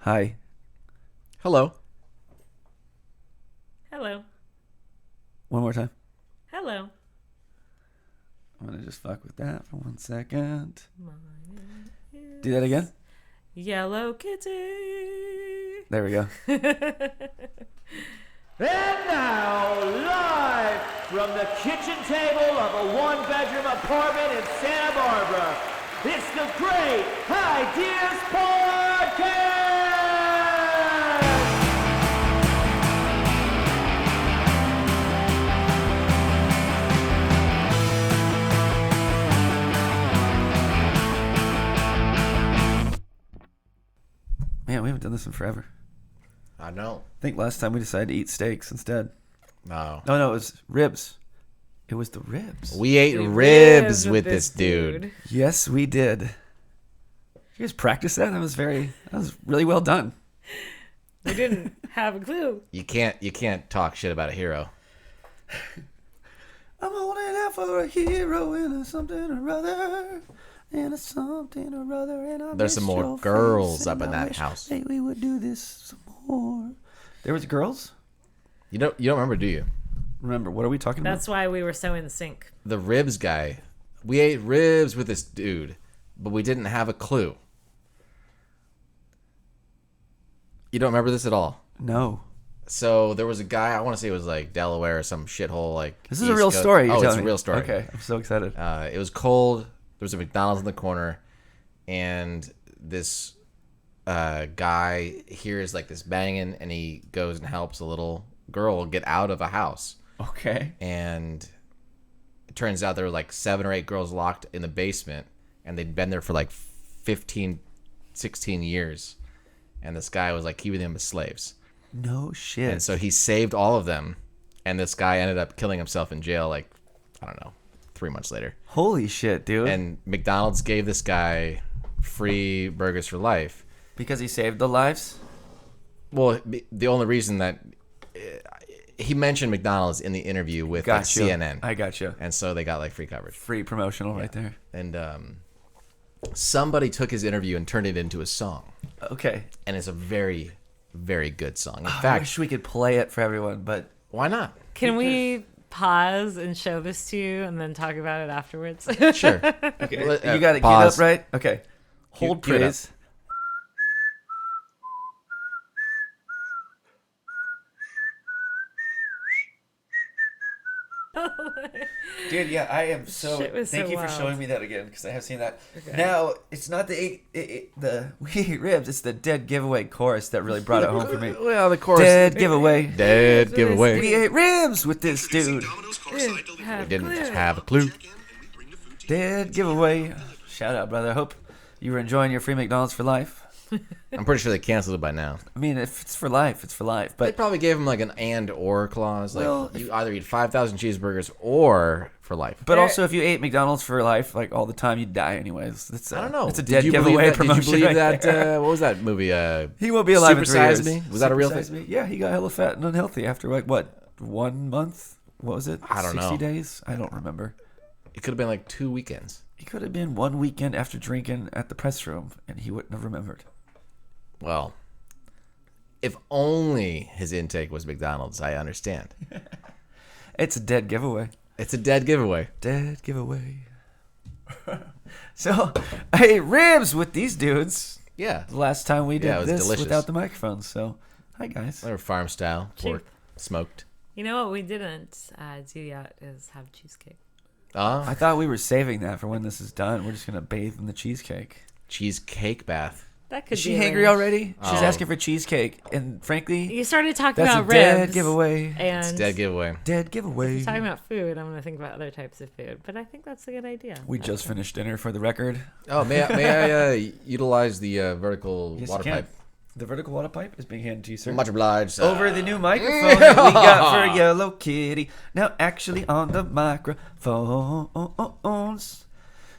Hi. Hello. Hello. One more time. Hello. I'm going to just fuck with that for 1 second. Mine is Do that again. Yellow Kitty. There we go. And now, live from the kitchen table of a one-bedroom apartment in Santa Barbara, it's the Great Highdeas Podcast! Man, we haven't done this in forever. I know. I think last time we decided to eat steaks instead. No. No, it was ribs. It was the ribs. We ate ribs with this dude. Yes, we did. You guys practice that? That was really well done. We didn't have a clue. You can't talk shit about a hero. I'm holding out for a hero in a something or other. And a something or other. And There's some more girls up in that house. Hey, we would do this some more. There was girls? You don't remember, do you? Remember, what are we talking That's about? why we were so in sync. The ribs guy. We ate ribs with this dude, but we didn't have a clue. You don't remember this at all? No. So there was a guy, I want to say it was like Delaware or some shithole. Like This is a real story. Oh, it's a real story. Okay, I'm so excited. It was cold. There was a McDonald's in the corner, and this guy hears like this banging, and he goes and helps a little girl get out of a house. Okay. And it turns out there were like 7 or 8 girls locked in the basement, and they'd been there for like 15, 16 years. And this guy was like keeping them as slaves. No shit. And so he saved all of them, and this guy ended up killing himself in jail like, I don't know, 3 months later. Holy shit, dude. And McDonald's gave this guy free burgers for life. Because he saved the lives? Well, the only reason that he mentioned McDonald's in the interview with like, CNN. I got you. And so they got like free coverage. Free promotional right there. And somebody took his interview and turned it into a song. Okay. And it's a very, very good song. In I fact, wish we could play it for everyone, but why not? Can we pause and show this to you and then talk about it afterwards? Sure. okay. Well, You got it queued pause. up, right? Okay. Hold Cue it up. praise. Dude, yeah, I am so. Shit was Thank so you for wild. showing me that again because I have seen that. Okay. Now it's not the we ate ribs. It's the dead giveaway chorus that really brought it home for me. Well, the chorus. Dead giveaway. Dead giveaway. We ate ribs with this dude. We didn't have a clue. Dead giveaway. Shout out, brother. I hope you were enjoying your free McDonald's for life. I'm pretty sure they canceled it by now. I mean, if it's for life, it's for life. They But probably gave him like an and/or clause. Like Well, you either eat 5,000 cheeseburgers or for life. but also, if you ate McDonald's for life, like all the time, you'd die anyways. It's I don't know. It's a Did dead you giveaway believe that, promotion. Did you believe right that? there. What was that movie? He won't be alive in 3 Super years. Size Me? Was that a real Super thing? Size Me? Yeah, he got hella fat and unhealthy after like what 1 month? What was it? I don't 60 know. days? I don't remember. It could have been like 2 weekends. It could have been 1 weekend after drinking at the press room, and he wouldn't have remembered. Well, if only his intake was McDonald's, I understand. It's a dead giveaway. It's a dead giveaway. Dead giveaway. So, I ate ribs with these dudes. Yeah. The last time we did Yeah, it was this delicious. without the microphone. So, hi guys. They were farm style, pork, Cheap. smoked. You know what we didn't do yet is have cheesecake. I thought we were saving that for when this is done. We're just gonna bathe in the cheesecake. Cheesecake bath. That could Is she be hangry arranged. already? She's Oh. asking for cheesecake, and frankly, You started talking that's a about dead ribs. giveaway. And It's dead giveaway. Dead giveaway. talking about food, I'm going to think about other types of food. But I think that's a good idea. We just finished dinner for the record. Oh, may I utilize the vertical Yes, water you can. pipe? The vertical water pipe is being handed to you, sir. Much obliged. Over the new microphone that we got for Yellow Kitty. Now, actually, on the microphones,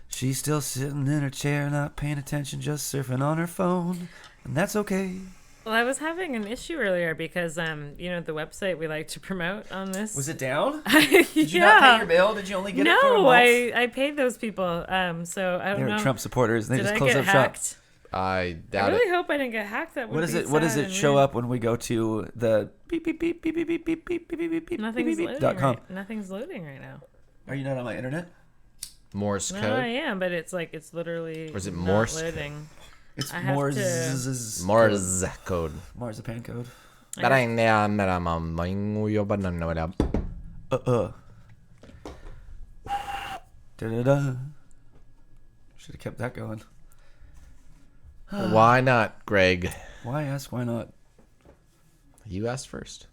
she's still sitting in her chair, not paying attention, just surfing on her phone. And that's okay. Well, I was having an issue earlier because, the website we like to promote on this. Was it down? Did Did you not pay your bill? Did you only get it for a No, month? I paid those people. So I They don't were know. Trump supporters. They Did just I closed get up hacked? shop. I I doubt really it. hope I didn't get hacked. That would be What does sad it and show weird. up when we go to the beep beep beep beep beep beep beep beep beep beep beep Nothing's beep loading. dot com? Nothing's loading right now. Are you not on my internet? Morse No, I code. am, but it's like it's literally Or is it not Morse code? loading. It's I have Morse to- Morse code. marzipan code. Da-da-da. Should have kept that going. Why not, Greg? Why ask? Why not? You asked first.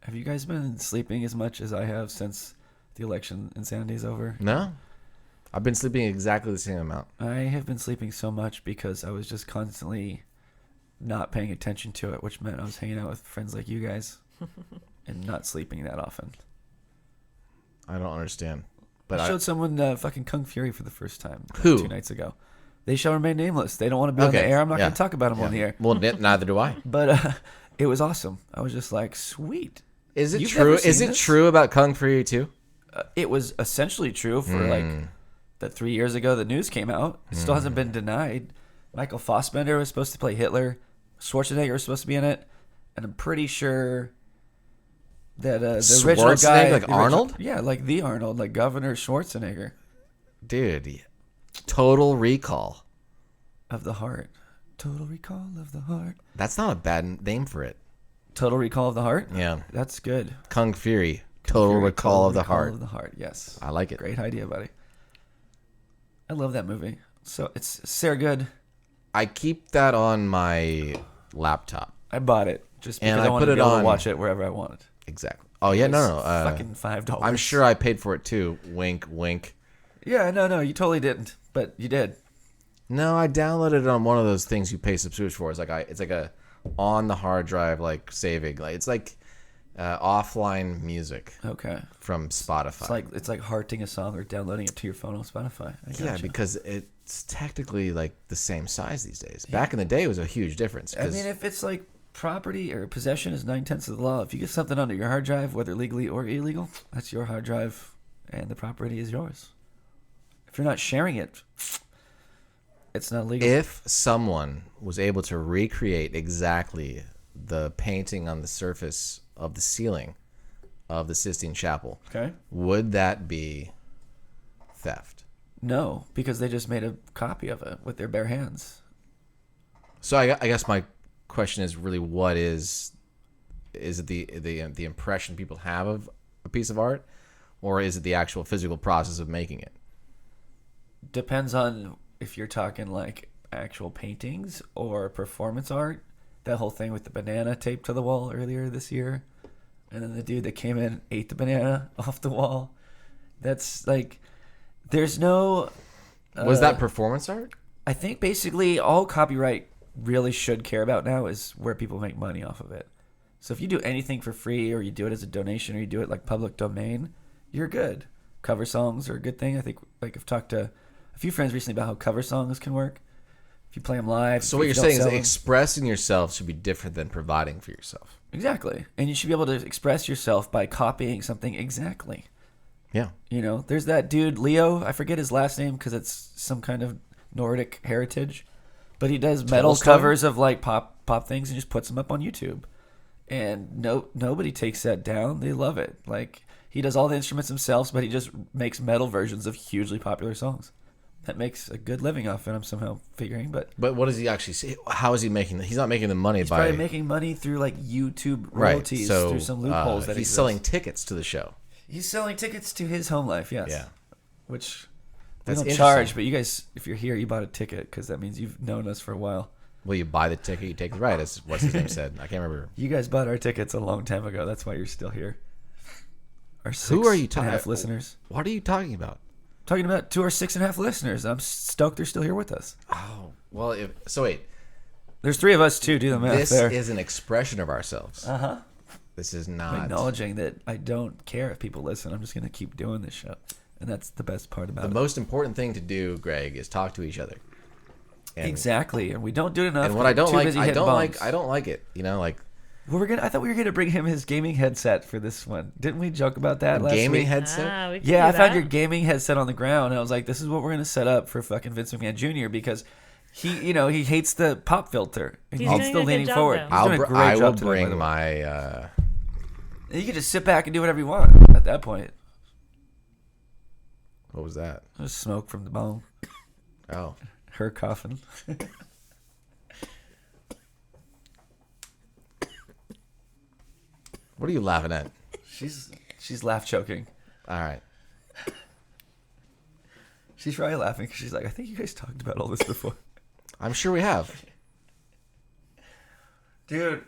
Have you guys been sleeping as much as I have since the election insanity is over? No, I've been sleeping exactly the same amount. I have been sleeping so much because I was just constantly not paying attention to it, which meant I was hanging out with friends like you guys and not sleeping that often. I don't understand. But But I showed someone fucking Kung Fury for the first time Who? 2 nights ago. They shall remain nameless. They don't want to be on the Okay, air. I'm not yeah, going to talk about them on the air. Well, neither do I. But it was awesome. I was just like, sweet. Is it You've true? never Is seen it this? true about Kung Fury too? It was essentially true for like the 3 years ago the news came out. It still hasn't been denied. Michael Fassbender was supposed to play Hitler. Schwarzenegger was supposed to be in it. And I'm pretty sure that the original Schwarzenegger, guy... like the original- Arnold? Yeah, like the Arnold, like Governor Schwarzenegger Dude, Total Recall. of the Heart. Total Recall of the Heart. That's not a bad name for it. Total Recall of the Heart? Yeah. That's good. Kung Fury. Total Fury, Recall of the Recall Heart. of the Heart, yes. I like it. Great idea, buddy. I love that movie. So it's so good. I keep that on my laptop. I bought it just because And I I wanted put to be it able on- to watch it wherever I wanted. Exactly. Oh, yeah, no. Fucking $5. I'm sure I paid for it too. Wink, wink. Yeah, no, you totally didn't, but you did. No, I downloaded it on one of those things you pay subscription for. It's like a on the hard drive like saving. Like it's like offline music Okay. from Spotify. It's like hearting a song or downloading it to your phone on Spotify. I yeah, gotcha. because it's technically like the same size these days. Back in the day, it was a huge difference. I 'cause- mean, if it's like property or possession is 9/10 of the law. If you get something onto your hard drive, whether legally or illegal, that's your hard drive, and the property is yours. If you're not sharing it, it's not legal. if someone was able to recreate exactly the painting on the surface of the ceiling of the Sistine Chapel, Okay. would that be theft? No, because they just made a copy of it with their bare hands. So I guess my question is really, what is it the impression people have of a piece of art, or is it the actual physical process of making it? Depends on if you're talking like actual paintings or performance art. That whole thing with the banana taped to the wall earlier this year, and then the dude that came in ate the banana off the wall. That's like, there's no. Was that performance art? I think basically all copyright really should care about now is where people make money off of it. So if you do anything for free, or you do it as a donation, or you do it like public domain, you're good. Cover songs are a good thing. I think like I've talked to a few friends recently about how cover songs can work. If you play them live. So if what you you're don't saying is sell that them- expressing yourself should be different than providing for yourself. Exactly. And you should be able to express yourself by copying something exactly. Yeah. You know, there's that dude, Leo. I forget his last name because it's some kind of Nordic heritage. But he does metal Tolstoy? covers of like pop things and just puts them up on YouTube. And nobody takes that down. They love it. Like, he does all the instruments himself, but he just makes metal versions of hugely popular songs. That makes a good living off it, I'm somehow figuring. But But what does he actually say? How is he making? He's not making the money he's by probably making money through like YouTube right. royalties So through some loopholes that he's exist. selling tickets to the show. He's selling tickets to his home life, yes. Yeah. Which we That's don't interesting. charge, but you guys, if you're here, you bought a ticket because that means you've known us for a while. Will you buy the ticket? You take the ride. That's what's his name said. I can't remember. You guys bought our tickets a long time ago. That's why you're still here. Our Who are you talking talking? listeners? What are you talking about? Talking about to our 6.5 listeners. I'm stoked they're still here with us. Oh, well, so wait. There's 3 of us too. Do the math This there. is an expression of ourselves. Uh-huh. This is I'm not. acknowledging that I don't care if people listen. I'm just going to keep doing this show. And that's the best part about The it. most important thing to do, Greg, is talk to each other. And, Exactly. And we don't do it enough. And what I don't Too like, busy I hitting don't bongs. like, I don't like it. You know, like I thought we were gonna bring him his gaming headset for this one. Didn't we joke about that last gaming week? headset. We can Yeah, do I found that. your gaming headset on the ground, and I was like, "This is what we're gonna set up for fucking Vince McMahon Jr." Because he hates the pop filter. And He's he's doing still a good leaning job, forward. though. He's doing a great I will job today, by bring the way. my. You can just sit back and do whatever you want at that point. What was that? There's smoke from the bong. Oh, Her coughing. what are you laughing at? She's laugh choking. All right. She's probably laughing because she's like, I think you guys talked about all this before. I'm sure we have. Dude,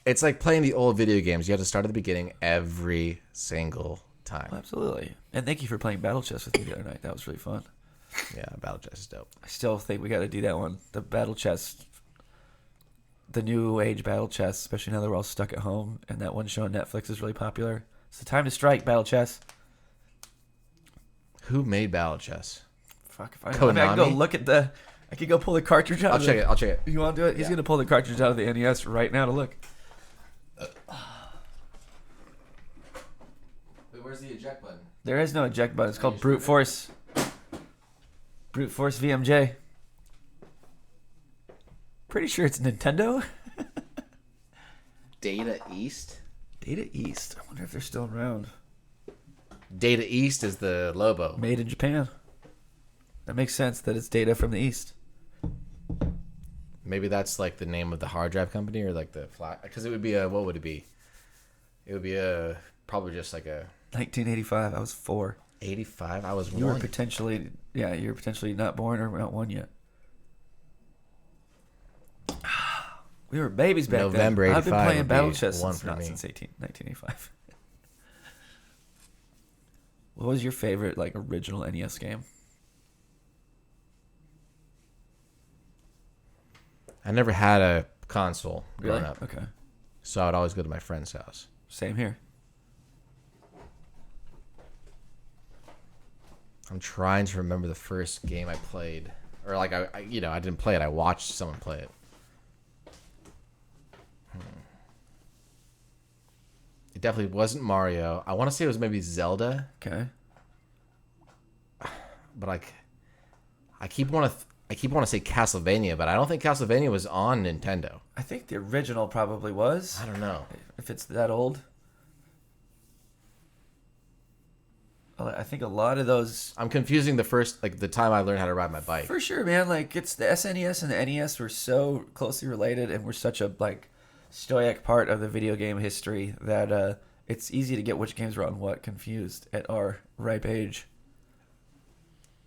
It's like playing the old video games. You have to start at the beginning every single time. absolutely. And thank you for playing Battle Chess with me the other night. That was really fun. Yeah, Battle Chess is dope. I still think we got to do that one. The Battle Chess, the new age Battle Chess, especially now that we're all stuck at home. And that one show on Netflix is really popular. It's the time to strike, Battle Chess. Who made Battle Chess? Fuck if I know. I mean, I can go Konami? look at the. I could go pull the cartridge out. I'll check it. I'll check it. You want to do it? He's Yeah. gonna pull the cartridge out of the NES right now to look. Wait, where's the eject button? There is no eject button. It's called you Brute sure? Force. Brute Force VMJ. Pretty sure it's Nintendo. Data East. Data East. I wonder if they're still around. Data East is the Lobo. Made in Japan. That makes sense that it's Data from the East. Maybe that's like the name of the hard drive company or like the flash. Because it would be a, what would it be? It would be a, probably just like a 1985. I was 4. 85. I was You were one. potentially, you were potentially not born or not one yet. We were babies back November then. I've been 85 playing would Battle be Chess one since, for not me. since 1985. What was your favorite like original NES game? I never had a console Really? growing up. Okay. So I would always go to my friend's house. Same here. I'm trying to remember the first game I played. Or like, I didn't play it. I watched someone play it. It definitely wasn't Mario. I want to say it was maybe Zelda. Okay. But like, I keep want to say Castlevania, but I don't think Castlevania was on Nintendo. I think the original probably was. I don't know. If it's that old. I think a lot of those. I'm confusing the first, like the time I learned how to ride my bike. For sure, man. Like it's the SNES and the NES were so closely related, and were such a like stoic part of the video game history that it's easy to get which games were on what confused at our ripe age.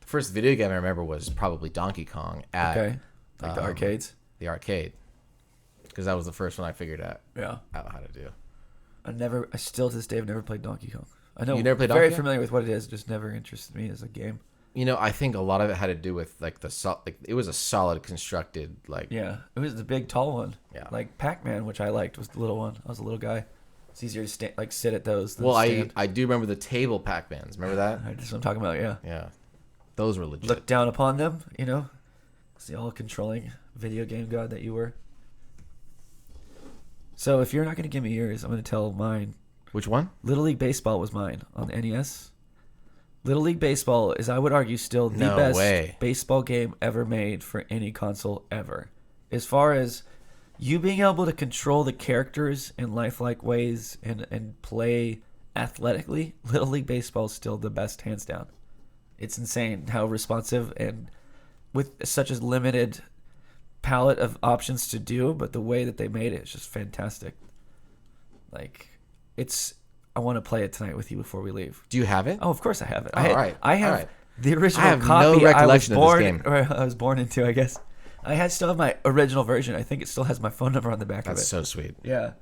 The first video game I remember was probably Donkey Kong at Okay, like the arcades. the arcade, because that was the first one I figured out Yeah, how to do. I still to this day have never played Donkey Kong. I know You never played very Donkey Kong? familiar with what it is, just never interested me as a game. You know, I think a lot of it had to do with like it was a solid constructed like. Yeah, it was the big tall one. Yeah. Like Pac-Man, which I liked, was the little one. I was a little guy. It's easier to sit at those. Than Well, stand. I do remember the table Pac-Mans. Remember that? That's what I'm talking about. Yeah. Yeah, those were legit. Look down upon them, it's the all-controlling video game god that you were. So if you're not going to give me yours, I'm going to tell mine. Which one? Little League Baseball was mine on the NES. Little League Baseball is, I would argue, still the No best way. baseball game ever made for any console ever. As far as you being able to control the characters in lifelike ways and play athletically, Little League Baseball is still the best, hands down. It's insane how responsive and with such a limited palette of options to do, but the way that they made it is just fantastic. Like, I want to play it tonight with you before we leave. Do you have it? Oh, of course I have it. Oh, all right. I have All right. the original I have copy. no recollection of this game. I was born into, I guess. Still have my original version. I think it still has my phone number on the back of it. That's so sweet. Yeah.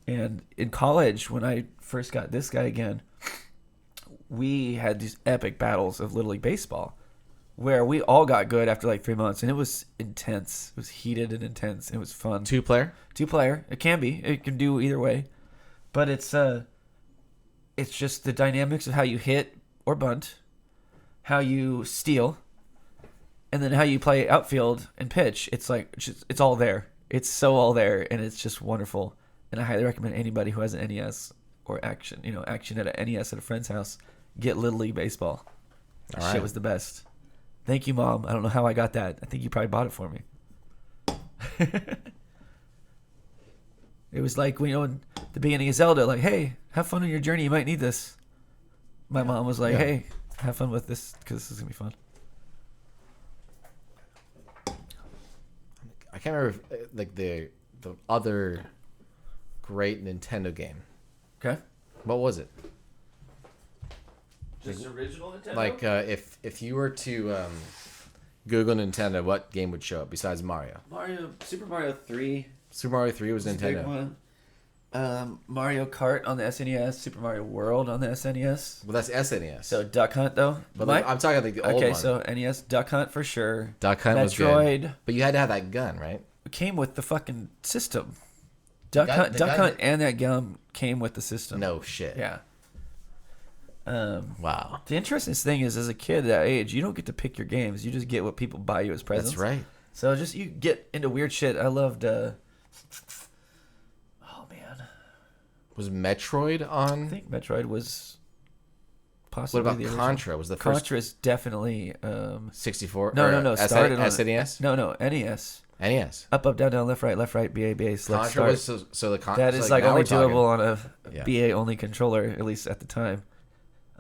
And in college, when I first got this guy again, we had these epic battles of Little League Baseball where we all got good after like 3 months, and it was intense. It was heated and intense. It was fun. 2-player? 2-player. It can be. It can do either way. But it's just the dynamics of how you hit or bunt, how you steal, and then how you play outfield and pitch. It's like it's all there. It's so all there, and it's just wonderful. And I highly recommend anybody who has an NES or action at an NES at a friend's house, get Little League Baseball. That All right. shit was the best. Thank you, Mom. I don't know how I got that. I think you probably bought it for me. It was like, you know, in the beginning of Zelda, like, hey, have fun on your journey. You might need this. My mom was like, hey, have fun with this because this is going to be fun. I can't remember like the other great Nintendo game. Okay. What was it? Just original Nintendo? Like if you were to Google Nintendo, what game would show up besides Mario? Super Mario 3. Super Mario 3 was A big Nintendo. one. Mario Kart on the SNES, Super Mario World on the SNES. Well, that's SNES. So Duck Hunt though. But I'm talking like the old one. Okay, so NES Duck Hunt for sure. Duck Hunt was Metroid. good. But you had to have that gun, right? It came with the fucking system. Duck gun- Hunt and that gun came with the system. No shit. Yeah. Wow. The interesting thing is, as a kid that age, you don't get to pick your games. You just get what people buy you as presents. That's right. So just you get into weird shit. I loved. Oh man. Was Metroid on? I think Metroid was. What Possibly about the original. Contra? Was the first Contra is definitely 64? no. Started on SNES? No, NES. NES. Up, down, left, BA, select, Contra start. was so the That is like now only we're talking. doable on a Yeah. BA only controller, at least at the time.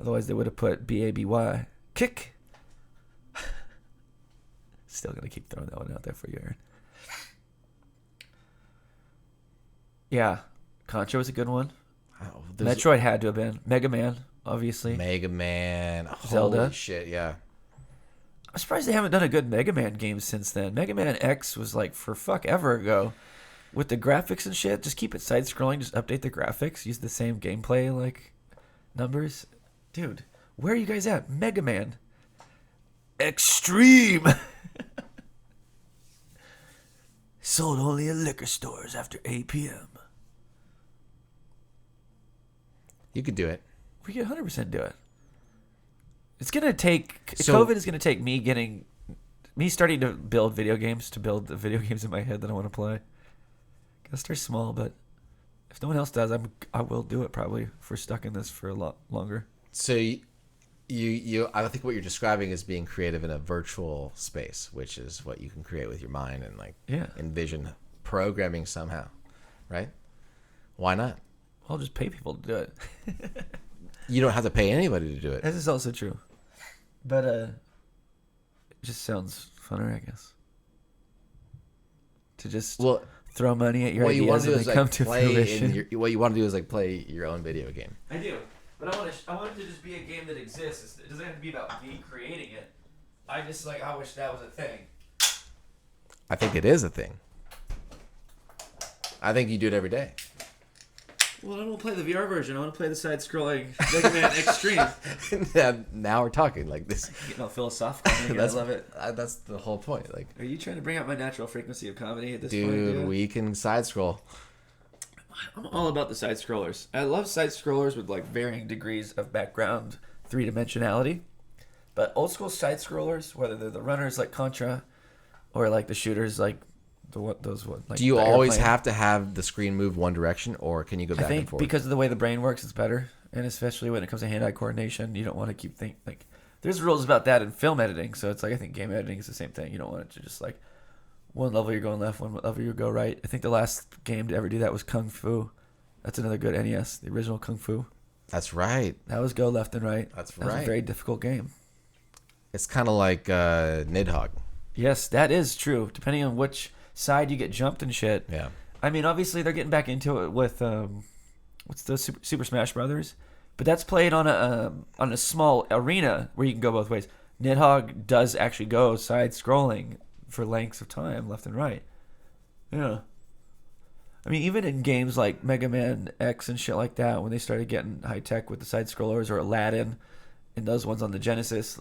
Otherwise, they would have put BABY. Kick. Still gonna keep throwing that one out there for you, Aaron. Yeah, Contra was a good one. Oh, Metroid had to have been. Mega Man, obviously. Mega Man. Zelda. Holy shit, yeah. I'm surprised they haven't done a good Mega Man game since then. Mega Man X was like for fuck ever ago. With the graphics and shit, just keep it side scrolling, just update the graphics, use the same gameplay like numbers. Dude, where are you guys at? Mega Man Extreme. Sold only at liquor stores after 8 p.m. You could do it. We could 100% do it. It's going to take... So- COVID is going to take me starting to build video games to build the video games in my head that I want to play. Gotta start small, but if no one else does, I will do it probably if we're stuck in this for a lot longer. So you I think what you're describing is being creative in a virtual space, which is what you can create with your mind and like envision programming somehow, right? Why not? I'll just pay people to do it. You don't have to pay anybody to do it. This is also true. But it just sounds funner, I guess. To just throw money at your what you want ideas to do and is they come like to play fruition. what you want to do is like play your own video game. I do. But I want it to just be a game that exists. It doesn't have to be about me creating it. I wish that was a thing. I think it is a thing. I think you do it every day. Well, I don't want to play the VR version. I want to play the side-scrolling Mega Man Extreme. Now we're talking like this. Getting all philosophical. I love it. That's the whole point. Like, Are you trying to bring out my natural frequency of comedy at this point, dude, dude? we can side scroll. I'm all about the side-scrollers. I love side-scrollers with like varying degrees of background three-dimensionality. But old-school side-scrollers, whether they're the runners like Contra or like the shooters like those ones. Like Do you the always airplane. have to have the screen move one direction, or can you go back I think and forth? because of the way the brain works, it's better. And especially when it comes to hand-eye coordination, you don't want to keep like there's rules about that in film editing. So it's like I think game editing is the same thing. You don't want it to just like one level you're going left, one level you go right. I think the last game to ever do that was Kung Fu. That's another good NES, the original Kung Fu. That's right. That was go left and right. That's That was right. a very difficult game. It's kind of like Nidhogg. Yes, that is true. Depending on which side you get jumped and shit. Yeah. I mean, obviously they're getting back into it with what's the Super Smash Brothers, but that's played on a small arena where you can go both ways. Nidhogg does actually go side scrolling for lengths of time, left and right. Yeah. I mean, even in games like Mega Man X and shit like that, when they started getting high tech with the side scrollers or Aladdin, and those ones on the Genesis,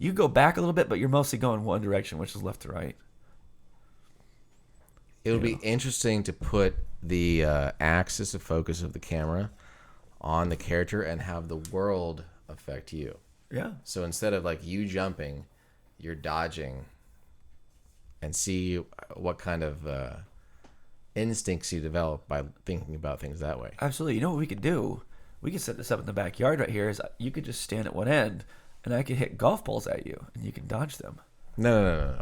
you go back a little bit, but you're mostly going one direction, which is left to right. It would be interesting to put the axis of focus of the camera on the character and have the world affect you. Yeah. So instead of like you jumping, you're dodging, and see what kind of instincts you develop by thinking about things that way. Absolutely. You know what we could do? We could set this up in the backyard right here. Is you could just stand at one end. and I could hit golf balls at you, and you can dodge them. No.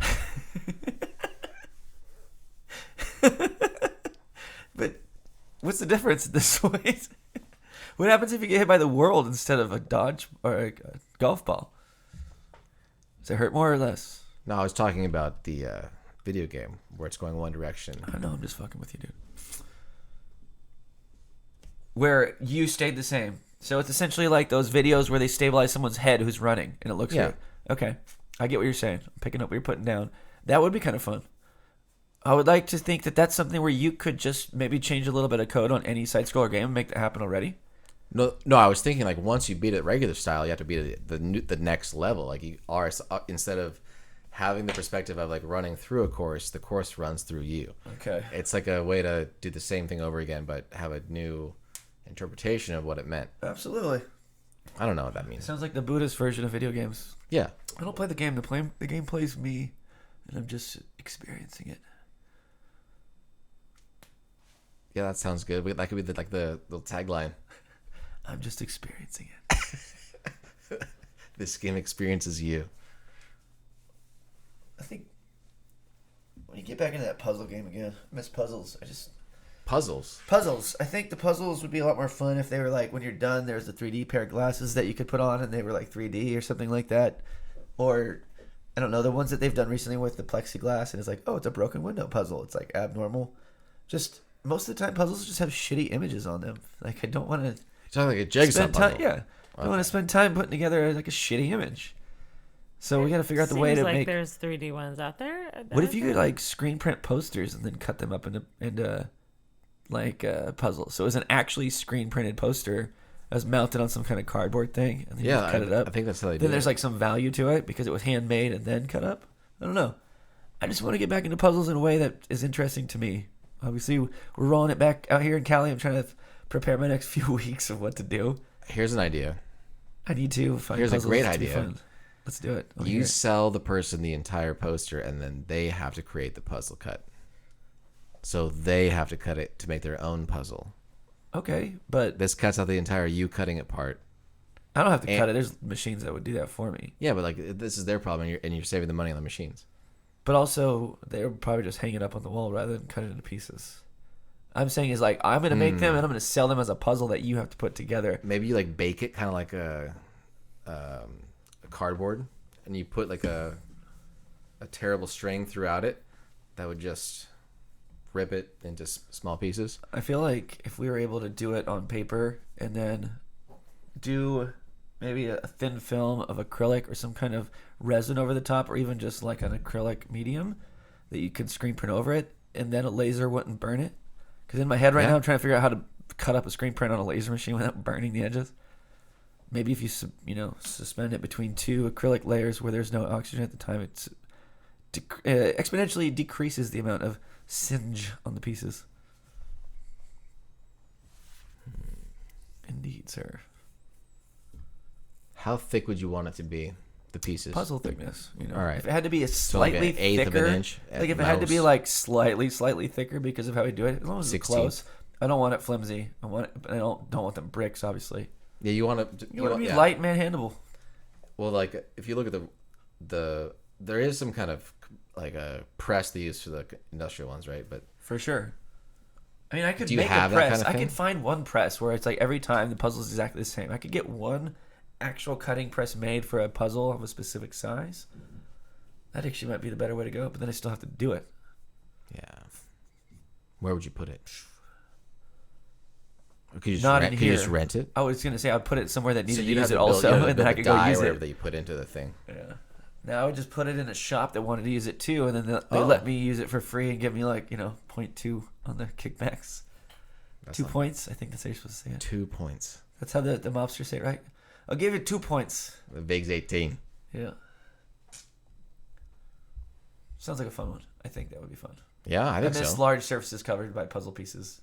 But what's the difference in this way? What happens if you get hit by the world instead of a dodge or a golf ball? Does it hurt more or less? No, I was talking about the video game where it's going one direction. I don't know. I'm just fucking with you, dude. Where you stayed the same. So it's essentially like those videos where they stabilize someone's head who's running, and it looks good. Okay. I get what you're saying. I'm picking up what you're putting down. That would be kind of fun. I would like to think that that's something where you could just maybe change a little bit of code on any side-scroller game and make that happen already. No, I was thinking like once you beat it regular style, you have to beat it the next level. Like you are instead of having the perspective of like running through a course, the course runs through you. Okay. It's like a way to do the same thing over again, but have a new interpretation of what it meant. Absolutely. I don't know what that means. It sounds like the Buddhist version of video games. Yeah. I don't play the game. The game plays me, and I'm just experiencing it. Yeah, that sounds good. That could be the little tagline. I'm just experiencing it. This game experiences you. I think when you get back into that puzzle game again, I miss puzzles. Puzzles. I think the puzzles would be a lot more fun if they were like when you're done, there's the 3D pair of glasses that you could put on and they were like 3D or something like that. Or, I don't know, the ones that they've done recently with the plexiglass and it's like, oh, it's a broken window puzzle. It's like abnormal. Just most of the time, puzzles just have shitty images on them. Like, I don't want to. It's like a jigsaw puzzle. Yeah. I don't want to spend time putting together like a shitty image. So we got to figure out the way to like make. There's 3D ones out there. What if you could like screen print posters and then cut them up into like a puzzle? So it was an actually screen printed poster that was mounted on some kind of cardboard thing, and then you just cut it up. I think that's how they do it. Then there's like some value to it because it was handmade and then cut up. I don't know. I just want to get back into puzzles in a way that is interesting to me. Obviously, we're rolling it back out here in Cali. I'm trying to prepare my next few weeks of what to do. Here's an idea. I need to find Here's a puzzles great to be idea. fun. Let's do it. You sell the person the entire poster, and then they have to create the puzzle cut. So they have to cut it to make their own puzzle. Okay, but This cuts out the entire you cutting it part. I don't have to cut it. There's machines that would do that for me. Yeah, but like this is their problem, and you're saving the money on the machines. But also, they're probably just hang it up on the wall rather than cut it into pieces. I'm saying is like, I'm going to make them and I'm going to sell them as a puzzle that you have to put together. Maybe you like bake it kind of like a cardboard, and you put like a terrible string throughout it that would just rip it into small pieces. I feel like if we were able to do it on paper and then do maybe a thin film of acrylic or some kind of resin over the top, or even just like an acrylic medium that you could screen print over it, and then a laser wouldn't burn it. Because in my head right now, I'm trying to figure out how to cut up a screen print on a laser machine without burning the edges. Maybe if you suspend it between two acrylic layers where there's no oxygen at the time, it exponentially decreases the amount of singe on the pieces. Indeed, sir. How thick would you want it to be? The pieces. Puzzle thickness. All right. If it had to be a So like slightly an eighth thicker, of an inch. like if it had to be like slightly thicker because of how we do it, as long as it's 16. close. I don't want it flimsy. I don't want them bricks, obviously. Yeah, you want to. You want to be light, man-handable. Well, like if you look at the there is some kind of like a press they use for the industrial ones, right? But For sure. I mean, I could Do you make have a that press. kind of I thing? could find one press where it's like every time the puzzle is exactly the same. I could get one actual cutting press made for a puzzle of a specific size. That actually might be the better way to go, but then I still have to do it. yeah, where would you put it? Or could you just Not rent, in could you here. just rent it? I was going to say I'd put it somewhere that needed to you'd use have it to build- also, you'd have to and then build I a could go die use or whatever it. that you put into the thing. Yeah. Now I would just put it in a shop that wanted to use it too, and then they Oh. let me use it for free and give me like 0.2 on the kickbacks. That's 2 not- points. I think that's how you're supposed to say it. 2 points. That's how the mobsters say it, right? I'll give you 2 points. The Vig's 18. Yeah. Sounds like a fun one. I think that would be fun. Yeah, I And think this so. large surfaces covered by puzzle pieces.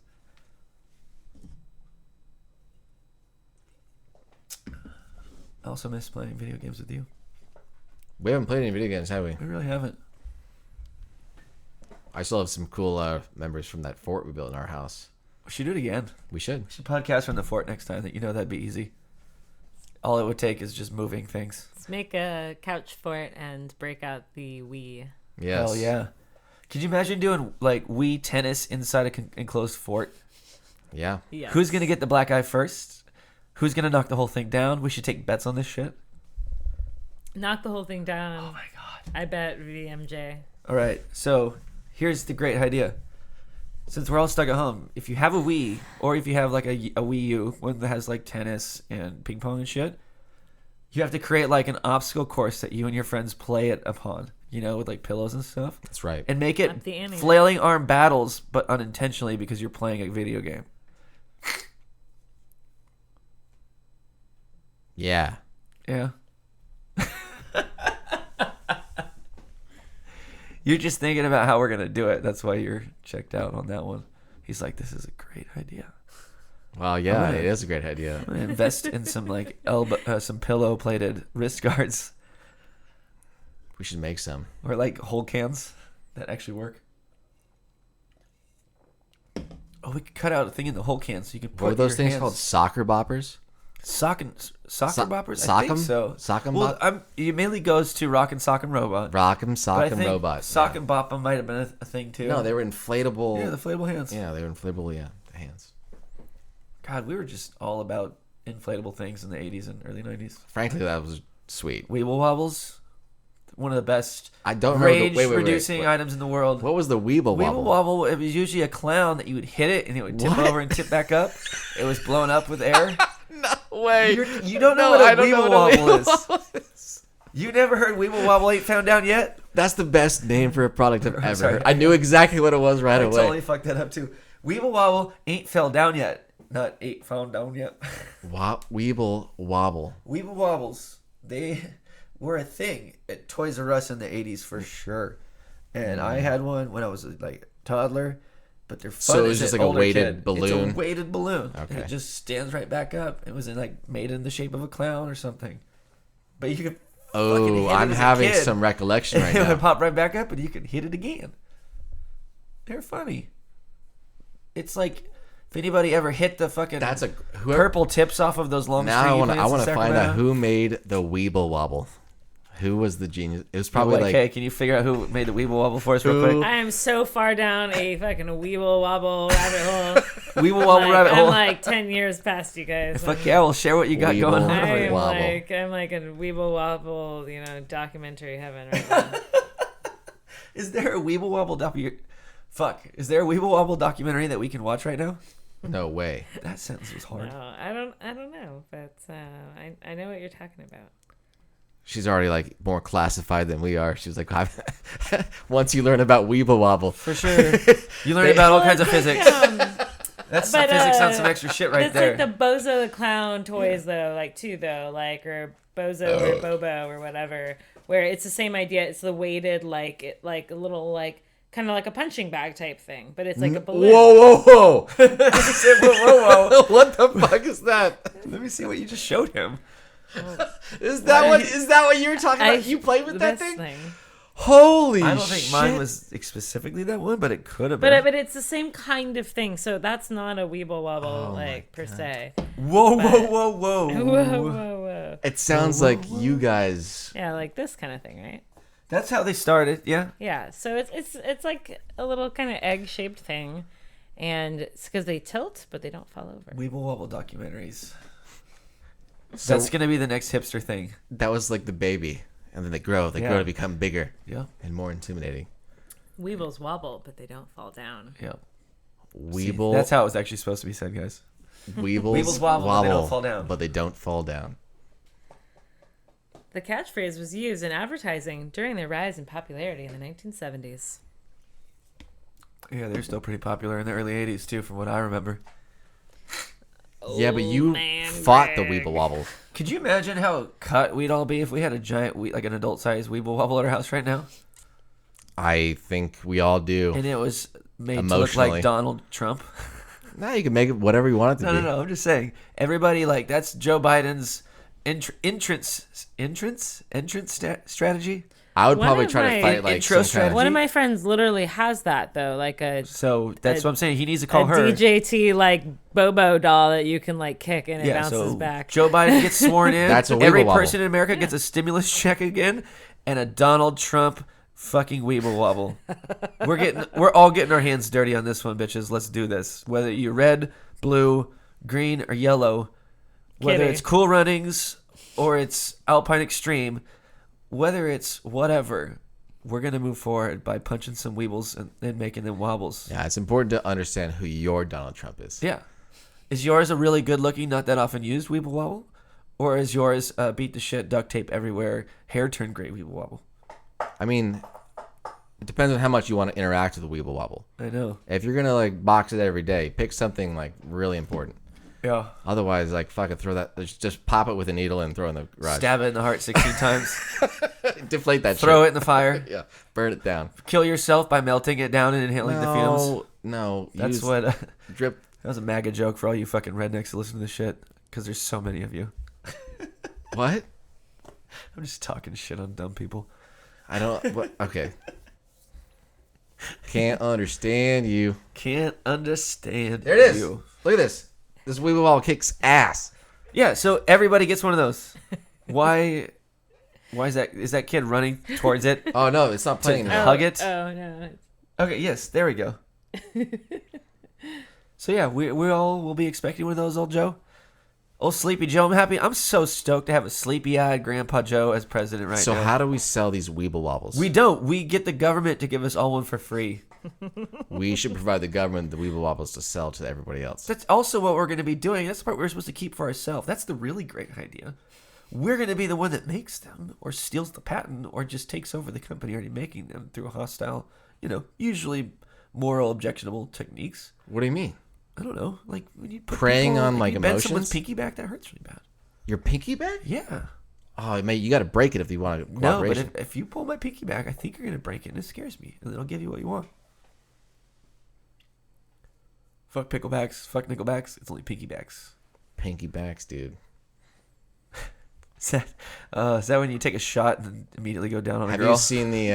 I also miss playing video games with you. We haven't played any video games, have we? We really haven't. I still have some cool members from that fort we built in our house. We should do it again. We should. We should podcast from the fort next time. That'd be easy. all it would take is just moving things. Let's make a couch for it and break out the Wii. Yes. Hell yeah. Could you imagine doing like Wii tennis inside a enclosed fort? Yeah. Yes. Who's going to get the black eye first? Who's going to knock the whole thing down? We should take bets on this shit. Knock the whole thing down. Oh my God. I bet VMJ. All right. So here's the great idea. Since we're all stuck at home, if you have a Wii or if you have like a Wii U, one that has like tennis and ping pong and shit, you have to create like an obstacle course that you and your friends play it upon, you know, with like pillows and stuff. That's right. And make Up the it ante. flailing arm battles, but unintentionally because you're playing a video game. Yeah. Yeah. You're just thinking about how we're going to do it. That's why you're checked out on that one. He's like, this is a great idea. Well, yeah, Right. it is a great idea. I'm gonna invest in some like some pillow plated wrist guards We should make some. or like hold cans that actually work. Oh, we could cut out a thing in the whole can so you can put What are those your things hands. called? Soccer boppers? Soccer boppers? I think Sock'em? so. Sock'em Well, bop? it mainly goes to Rock and Sock and Robot. Rock'em, But I sock'em, think robot. Sock yeah. and Bop 'em might have been a thing too. No, they were inflatable. Yeah, the inflatable hands. Yeah, they were inflatable. Yeah, the hands. God, we were just all about inflatable things in the 80s and early 90s. Frankly, that was sweet. Weeble Wobbles, one of the best I don't remember. rage-reducing Wait. items in the world. What was the Weeble Weeble Wobble? Wobble, it was usually a clown that you would hit it and it would tip What? over and tip back up. It was blown up with air. No way. You don't know No, I what a don't know Weeble what a Wobble is. Weeble Wobble is. You never heard Weeble Wobble ain't found down yet? That's the best name for a product I've ever sorry. heard. I knew exactly what it was right I away. totally fucked that up too. Weeble Wobble ain't fell down yet. Not ain't found down yet. Weeble Wobble. Weeble Wobbles, they were a thing at Toys R Us in the 80s for sure. And I had one when I was like a toddler, but they're fun. So it was as just an like a older weighted kid. balloon? It's a weighted balloon. And Okay. it just stands right back up. It was made in the shape of a clown or something. But you could fucking hit Oh, it I'm as a having kid, some recollection and right it would now. pop right back up and you could hit it again. They're funny. It's like if anybody ever hit the fucking That's whoever. purple tips off of those long Now I stringy want to. plants in find out Sacramento. who made the Weeble Wobble. Who was the genius? It was probably Like, like hey, can you figure out who made the Weeble Wobble for us real Who- quick? I am so far down a fucking Weeble Wobble rabbit hole. Weeble Wobble rabbit I'm hole. like 10 years past you guys. Fuck yeah, we'll share what you got Weeble going on. Wobble. over here. I'm like in Weeble Wobble, documentary heaven right now. Is there a Weeble Wobble Is there a Weeble Wobble documentary that we can watch right now? no way. That sentence was hard. No, I don't know, but I know what you're talking about. She's already like more classified than we are. She was like, once you learn about Weeble Wobble, For sure. You learn about all kinds of physics. That's some But, physics on some extra shit right It's there. like the Bozo the Clown toys though, or Bozo or Bobo or whatever, where it's the same idea. It's the weighted like a little kind of like a punching bag type thing, but it's like a balloon. Whoa! Whoa, whoa. What the fuck is that? Let me see what you just showed him. Is that what you were talking about? You played with that this thing? Holy shit! I don't think mine was specifically that one, but it could have been. But it's the same kind of thing, so that's not a Weeble Wobble per se. Whoa. Whoa, whoa, whoa! It sounds like you guys. Yeah, like this kind of thing, right? That's how they started, yeah. Yeah, so it's like a little kind of egg-shaped thing, and it's because they tilt, but they don't fall over. Weeble Wobble documentaries. So That's going to be the next hipster thing. that was like the baby, and then they grow. They grow to become bigger Yeah. and more intimidating. Weebles wobble, but they don't fall down. Yeah. Weeble. That's how it was actually supposed to be said, guys. Weebles wobble, but they don't fall down. But they don't fall down. The catchphrase was used in advertising during their rise in popularity in the 1970s. Yeah, they're still pretty popular in the early 80s, too, from what I remember. Yeah, but you man, fought the Greg. Weeble Wobble. Could you imagine how cut we'd all be if we had a giant, like an adult-sized Weeble Wobble at our house right now? I think we all do. And it was made to look Emotionally. like Donald Trump. Now you can make it whatever you want it to be. No. I'm just saying. Everybody, that's Joe Biden's entrance strategy. I would One probably of try my to fight like intro some kind strategy- of... One of my friends literally has that though, like So that's a- what I'm saying. He needs to a call her. DJT like Bobo doll that you can like kick and it Yeah, bounces so back. Joe Biden gets sworn in. That's a Every Weeble Wobble. person in America gets a stimulus check again, and a Donald Trump fucking Weeble Wobble. We're all getting our hands dirty on this one, bitches. Let's do this. Whether you're red, blue, green, or yellow, whether Kitty. it's Cool Runnings or it's Alpine Extreme, whether it's whatever, we're gonna move forward by punching some Weebles and making them wobbles. Yeah, it's important to understand who your Donald Trump is. Yeah. Is yours a really good looking, not that often used Weeble Wobble? Or is yours beat the shit, duct tape everywhere, hair turned gray Weeble Wobble? I mean, it depends on how much you want to interact with the Weeble Wobble. I know. If you're gonna like box it every day, pick something like really important. Yeah. Otherwise, like fucking throw that. Just pop it with a needle and throw it in the garage. Stab it in the heart 16 times. Deflate that. Throw shit. it in the fire. Yeah, burn it down. Kill yourself by melting it down and inhaling the fumes. No, That's use what... drip. that was a MAGA joke for all you fucking rednecks to listen to this shit. Because there's so many of you. What? I'm just talking shit on dumb people. I don't. What? Okay. Can't understand you. Can't understand There it is. you. Look at this. This Weeble Wobble kicks ass. Yeah, so everybody gets one of those. Why is that? Is that kid running towards it? Oh no, it's not playing. To now. hug it? Oh no. Okay, yes, there we go. So yeah, we all will be expecting one of those, old Joe. Old Sleepy Joe, I'm so stoked to have a sleepy-eyed Grandpa Joe as president right So now. how do we sell these Weeble Wobbles? We don't. We get the government to give us all one for free. We should provide the government the Weeble Wobbles to sell to everybody else. That's also what we're going to be doing. That's the part we're supposed to keep for ourselves. That's the really great idea. We're going to be the one that makes them, or steals the patent, or just takes over the company already making them through hostile, usually moral, objectionable techniques. What do you mean? I don't know. Like when you put Preying people, on, like, you bend emotions? someone's pinky back, that hurts really bad. Your pinky back? Yeah. Oh, mate, you got to break it if you want No, but cooperation. if you pull my pinky back, I think you're going to break it, and it scares me. And then I'll give you what you want. Fuck picklebacks. Fuck nickelbacks. It's only pinky backs. Pinky backs, dude. Is that when you take a shot and immediately go down on a Have girl? you seen the?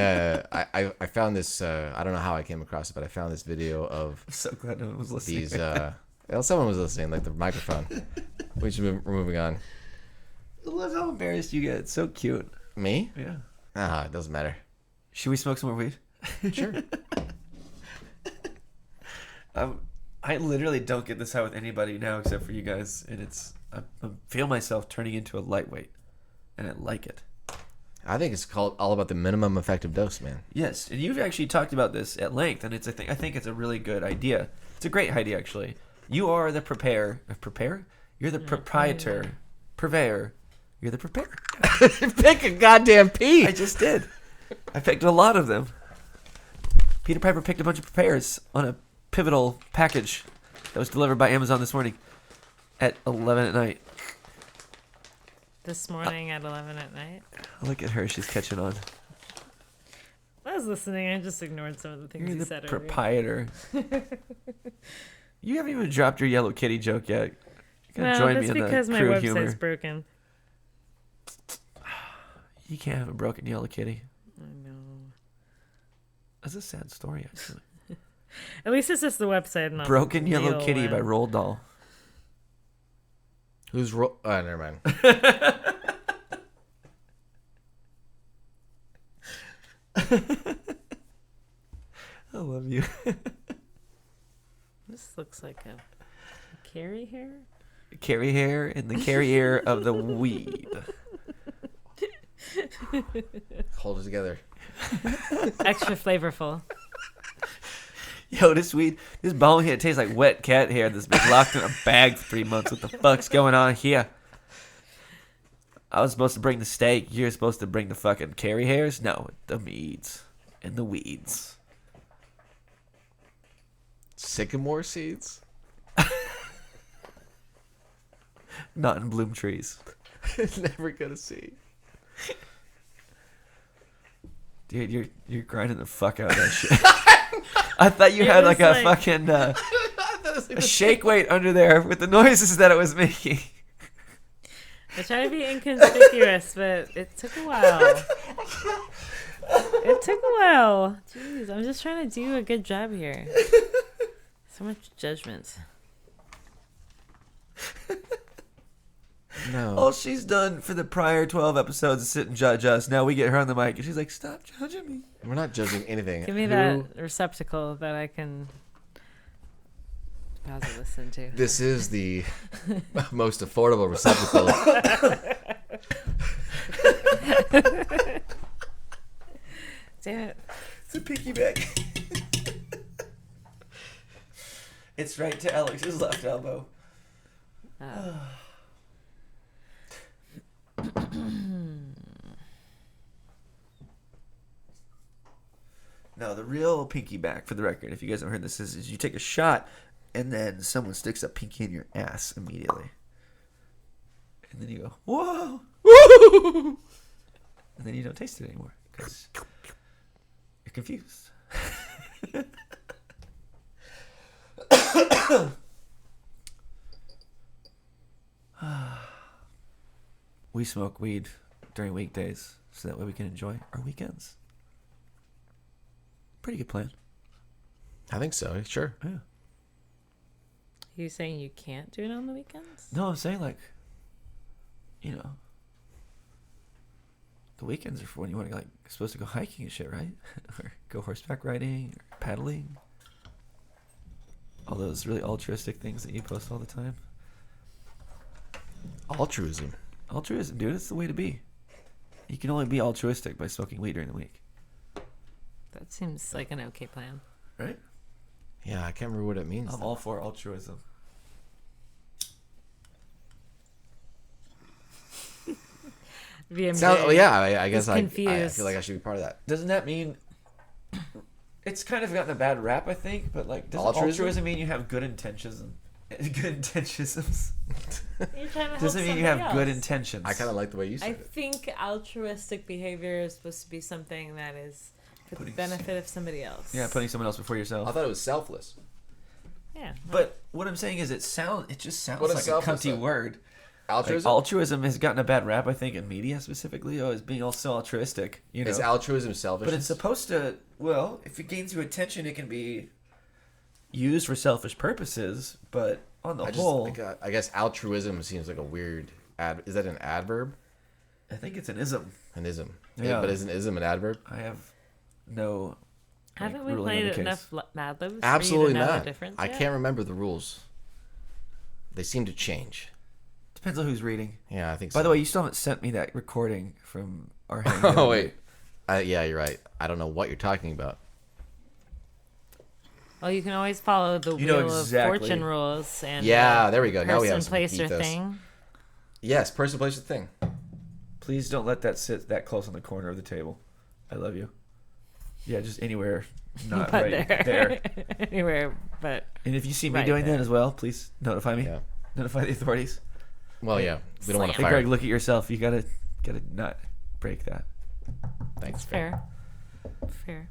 I found this. I don't know how I came across it, but I found this video of I'm so glad no one was listening. these. Well, someone was listening, like the microphone. We're moving on. I love how embarrassed you get. It's so cute. Me? Yeah. Ah, it doesn't matter. Should we smoke some more weed? Sure. I literally don't get this high with anybody now except for you guys, and I feel myself turning into a lightweight, and I like it. I think it's called all about the minimum effective dose, man. Yes, and you've actually talked about this at length, and I think it's a really good idea. It's a great idea, actually. You are the prepare? You're the proprietor, purveyor. You're the preparer. Pick a goddamn pea. I just did. I picked a lot of them. Peter Piper picked a bunch of prepares on a pivotal package that was delivered by Amazon this morning at 11 at night. This morning at 11 at night. Look at her. She's catching on. I was listening. I just ignored some of the things You're you the said earlier. proprietor. You haven't even dropped your Yellow Kitty joke yet. You gotta No, join that's me in because the my crew website's of humor. broken. You can't have a broken Yellow Kitty. I know. That's a sad story, actually. At least it's just the website. Not Broken the Yellow real Kitty by one. Roald Dahl. Who's Oh, never mind. I love you. This looks like a carry hair. Carry hair in the carrier of the weed. Hold it together. Extra flavorful. Yo, this bone here tastes like wet cat hair that's been locked in a bag for 3 months. What the fuck's going on here? I was supposed to bring the steak. You're supposed to bring the fucking carry hairs? No, the meads and the weeds. Sycamore seeds? Not in bloom trees. Never gonna see. Dude, you're grinding the fuck out of that shit. I thought you had like a fucking a shake weight under there with the noises that it was making. I try to be inconspicuous, but it took a while. It took a while. Jeez, I'm just trying to do a good job here. So much judgment. No. All she's done for the prior 12 episodes is sit and judge us. Now we get her on the mic, and she's like, "Stop judging me." We're not judging anything. Give me that receptacle that I can pause and listen to. This is the most affordable receptacle. Damn it. It's a piggyback. It's right to Alex's left elbow. No, the real pinky back, for the record, if you guys haven't heard this, is you take a shot and then someone sticks a pinky in your ass immediately. And then you go, whoa, whoa! And then you don't taste it anymore because you're confused. We smoke weed during weekdays so that way we can enjoy our weekends. Pretty good plan. I think so. Sure. Yeah. You saying you can't do it on the weekends? No, I'm saying like, you know, the weekends are for when you want to supposed to go hiking and shit, right? Or go horseback riding or paddling. All those really altruistic things that you post all the time. Altruism. Altruism, dude, it's the way to be. You can only be altruistic by smoking weed during the week. That seems like an okay plan. Right? Yeah, I can't remember what it means. I'm all for altruism. I guess I confused. feel like I should be part of that. Doesn't that mean... It's kind of gotten a bad rap, I think, but like, doesn't altruism mean you have good intentions? Good intentions. You're trying to Doesn't mean you have good intentions. I kind of like the way you said I it. think altruistic behavior is supposed to be something that is for the benefit of somebody else. Yeah, putting someone else before yourself. I thought it was selfless. Yeah. But what I'm saying is, it just sounds like a cunty word. Altruism? Like, altruism has gotten a bad rap, I think, in media specifically, as being also altruistic. You know, Is altruism selfish? but it's supposed to. Well, if it gains you attention, it can be used for selfish purposes. But on the whole, I guess altruism seems like a weird Is that an adverb? I think it's an ism. An ism. Yeah. But isn't ism an adverb? I have no. Haven't we ruling on played the enough Mad Libs? Absolutely for you to know not. The difference I yet? can't remember the rules. They seem to change. Depends on who's reading. Yeah, I think so. By the way, you still haven't sent me that recording from our hangout. Oh, wait. Yeah, you're right. I don't know what you're talking about. Well, you can always follow the You know Wheel exactly. of Fortune rules and Yeah, there we go. Now we have person, some place, or ethos. thing. Yes, person, place, or thing. Please don't let that sit that close on the corner of the table. I love you. Yeah, just anywhere, not But right there. there. Anywhere but And if you see me Right doing there. that as well, please notify me. Yeah. Notify the authorities. Well, yeah. We don't want to Hey, fire. Greg, look at yourself. You gotta not break that. Thanks. fair. Fair.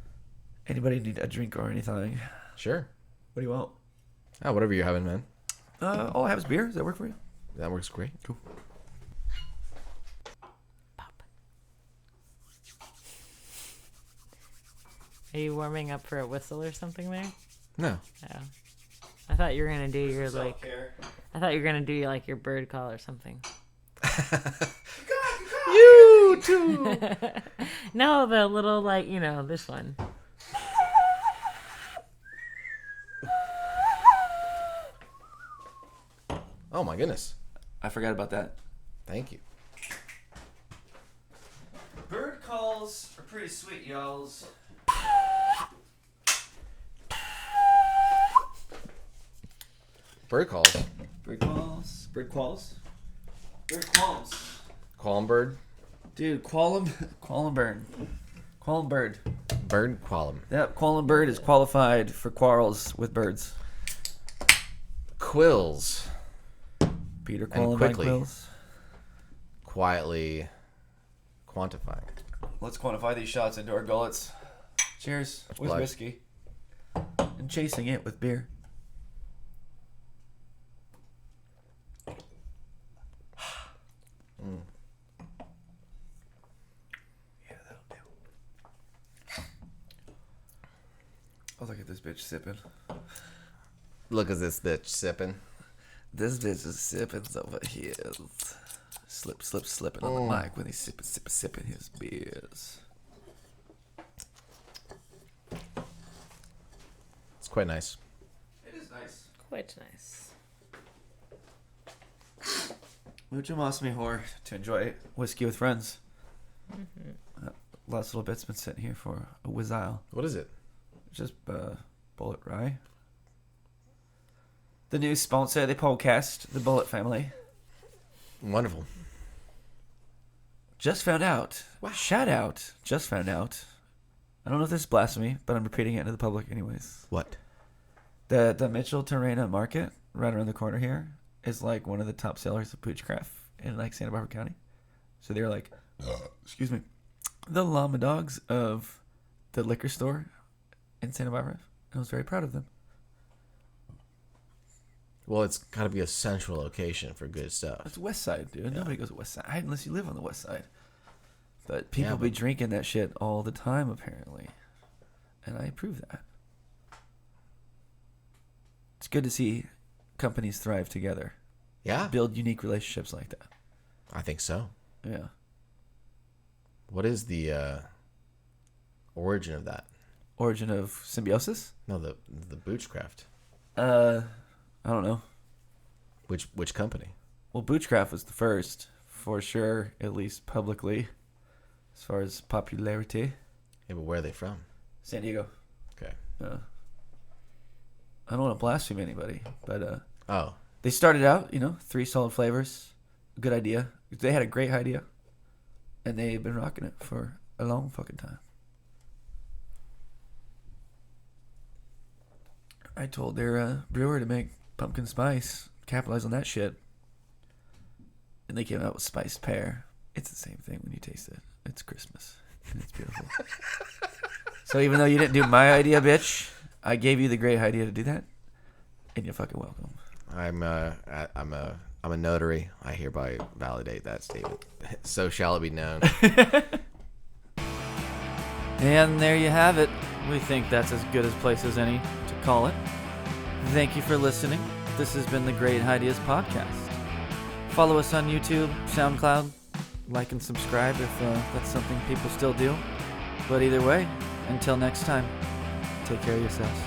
Anybody need a drink or anything? Sure. What do you want? Oh, whatever you're having, man. All I have is beer. Does that work for you? That works great. Cool. Pop. Are you warming up for a whistle or something there? No. Oh. I thought you were gonna do your I thought you were gonna do like your bird call or something. You too. No, the little this one. Oh my goodness. I forgot about that. Thank you. Bird calls are pretty sweet, y'alls. Bird calls. Bird calls. Bird qualls. Bird qualms. Qualm bird. Dude, qualm bird. Qualm bird. Bird qualm. That qualm bird is qualified for quarrels with birds. Quills. Peter And Quallen quickly. Quills. Quietly quantifying. Let's quantify these shots into our gullets. Cheers with blood. whiskey. And chasing it with beer. Yeah, that'll do. sipping. Look at this bitch sipping. This bitch is sipping over here. Slipping on the mic when he's sipping his beers. It's quite nice. It is nice. Quite nice. Mucho más mejor to enjoy whiskey with friends. Last little bit's been sitting here for a while. What is it? Just Bullet Rye. The new sponsor of the podcast, the Bullet family. Wonderful. Just found out. Wow. Shout out. Just found out. I don't know if this is blasphemy, but I'm repeating it into the public anyways. What? The Mitchell Terrena market right around the corner here is like one of the top sellers of Poochcraft in like Santa Barbara County. So they're like, excuse me, the llama dogs of the liquor store in Santa Barbara. I was very proud of them. Well, it's got to be a central location for good stuff. It's West Side, dude. Yeah. Nobody goes West Side unless you live on the West Side. But people Yeah, be drinking that shit all the time, apparently. And I approve that. It's good to see companies thrive together. Yeah, Build unique relationships like that. I think so. Yeah. What is the origin of that? Origin of symbiosis? No, the Boochcraft. I don't know. Which company? Well, Boochcraft was the first, for sure, at least publicly, as far as popularity. Yeah, but where are they from? San Diego. Okay. I don't want to blaspheme anybody, but Oh, they started out, 3 solid flavors. Good idea. They had a great idea, and they've been rocking it for a long fucking time. I told their brewer to make pumpkin spice, capitalize on that shit, and they came out with spiced pear. It's the same thing when you taste it. It's Christmas, and it's beautiful. So even though you didn't do my idea, bitch, I gave you the great idea to do that, and you're fucking welcome. I'm a notary. I hereby validate that statement. So shall it be known. And there you have it. We think that's as good a place as any to call it. Thank you for listening. This has been the Great Highdeas Podcast. Follow us on YouTube, SoundCloud. Like and subscribe if that's something people still do. But either way, until next time, take care of yourselves.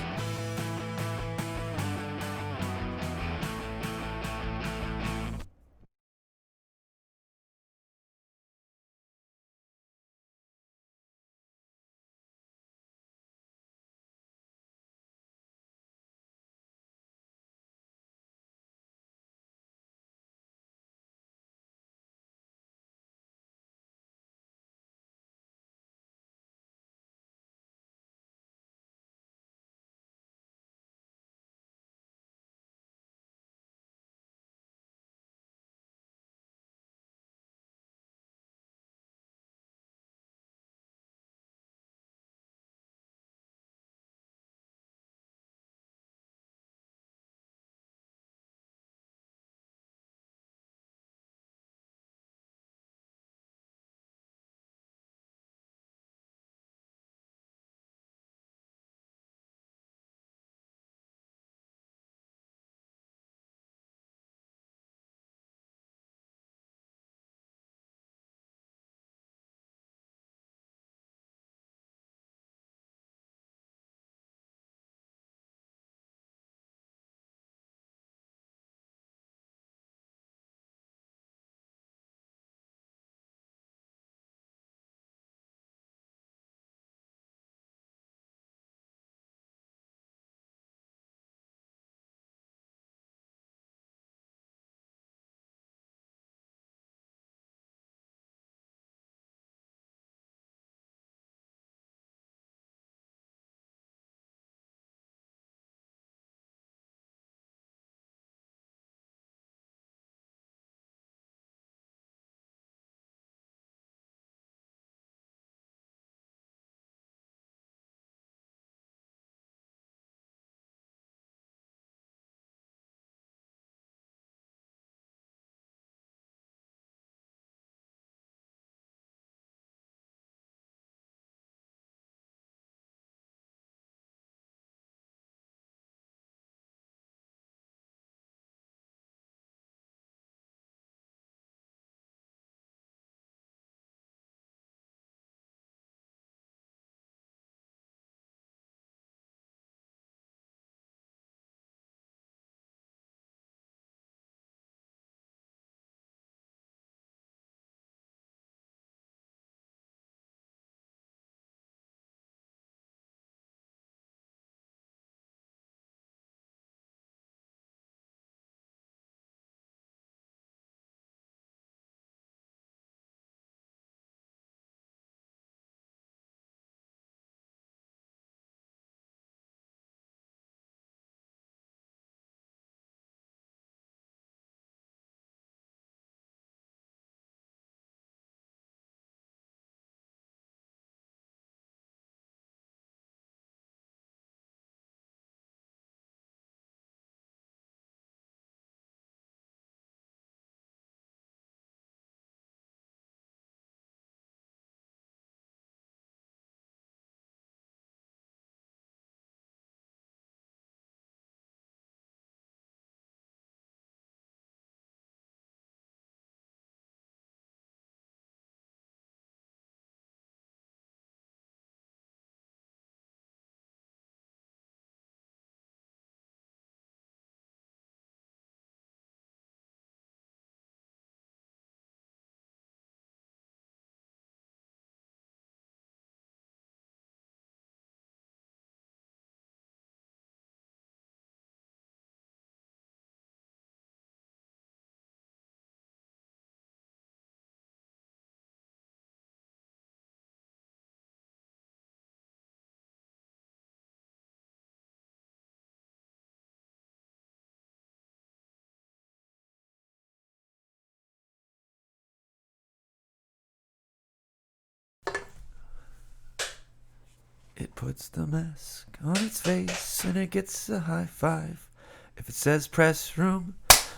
puts the mask on its face and it gets a high five. If it says press room,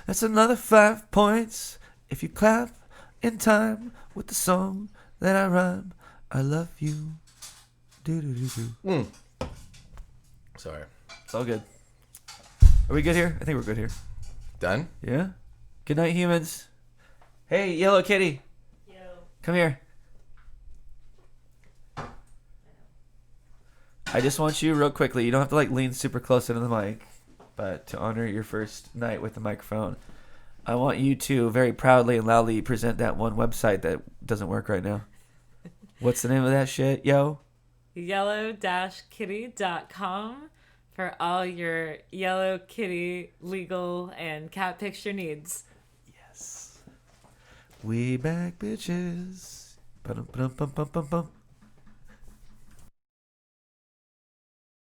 that's another 5 points. If you clap in time with the song that I rhyme, I love you. Do do do do. Sorry. It's all good. Are we good here? I think we're good here. Done? Yeah? Good night, humans. Hey, Yellow Kitty. Yo. Come here. I just want you real quickly. You don't have to like lean super close into the mic, but to honor your first night with the microphone, I want you to very proudly and loudly present that one website that doesn't work right now. What's the name of that shit, yo? yellow-kitty.com for all your Yellow Kitty legal and cat picture needs. Yes. We back, bitches. Ba-dum-ba-dum-bum-bum-bum.